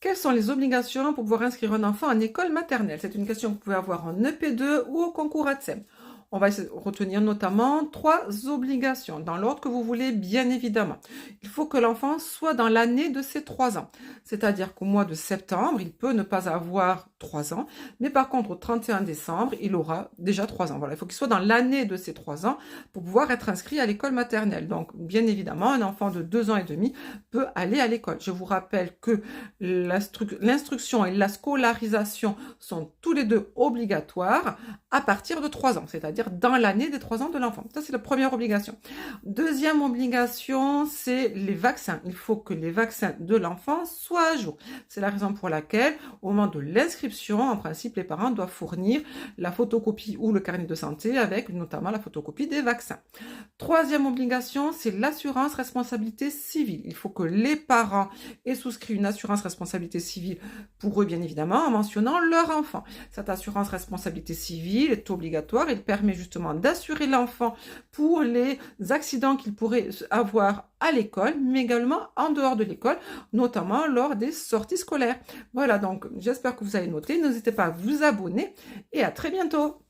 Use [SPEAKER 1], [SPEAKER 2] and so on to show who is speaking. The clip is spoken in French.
[SPEAKER 1] Quelles sont les obligations pour pouvoir inscrire un enfant en école maternelle? C'est une question que vous pouvez avoir en EP2 ou au concours ATSEM. On va essayer de retenir notamment 3 obligations, dans l'ordre que vous voulez, bien évidemment. Il faut que l'enfant soit dans l'année de ses 3 ans. C'est-à-dire qu'au mois de septembre, il peut ne pas avoir 3 ans, mais par contre, au 31 décembre, il aura déjà 3 ans. Voilà, il faut qu'il soit dans l'année de ses 3 ans pour pouvoir être inscrit à l'école maternelle. Donc, bien évidemment, un enfant de 2 ans et demi peut aller à l'école. Je vous rappelle que l'instruction et la scolarisation sont tous les deux obligatoires à partir de 3 ans, c'est-à-dire dans l'année des 3 ans de l'enfant. Ça, c'est la première obligation. Deuxième obligation, c'est les vaccins. Il faut que les vaccins de l'enfant soient à jour. C'est la raison pour laquelle, au moment de l'inscription, en principe, les parents doivent fournir la photocopie ou le carnet de santé avec notamment la photocopie des vaccins. Troisième obligation, c'est l'assurance responsabilité civile. Il faut que les parents aient souscrit une assurance responsabilité civile pour eux, bien évidemment, en mentionnant leur enfant. Cette assurance responsabilité civile est obligatoire. Elle permet justement d'assurer l'enfant pour les accidents qu'il pourrait avoir à l'école, mais également en dehors de l'école, notamment lors des sorties scolaires. Voilà, donc j'espère que vous avez noté. N'hésitez pas à vous abonner et à très bientôt.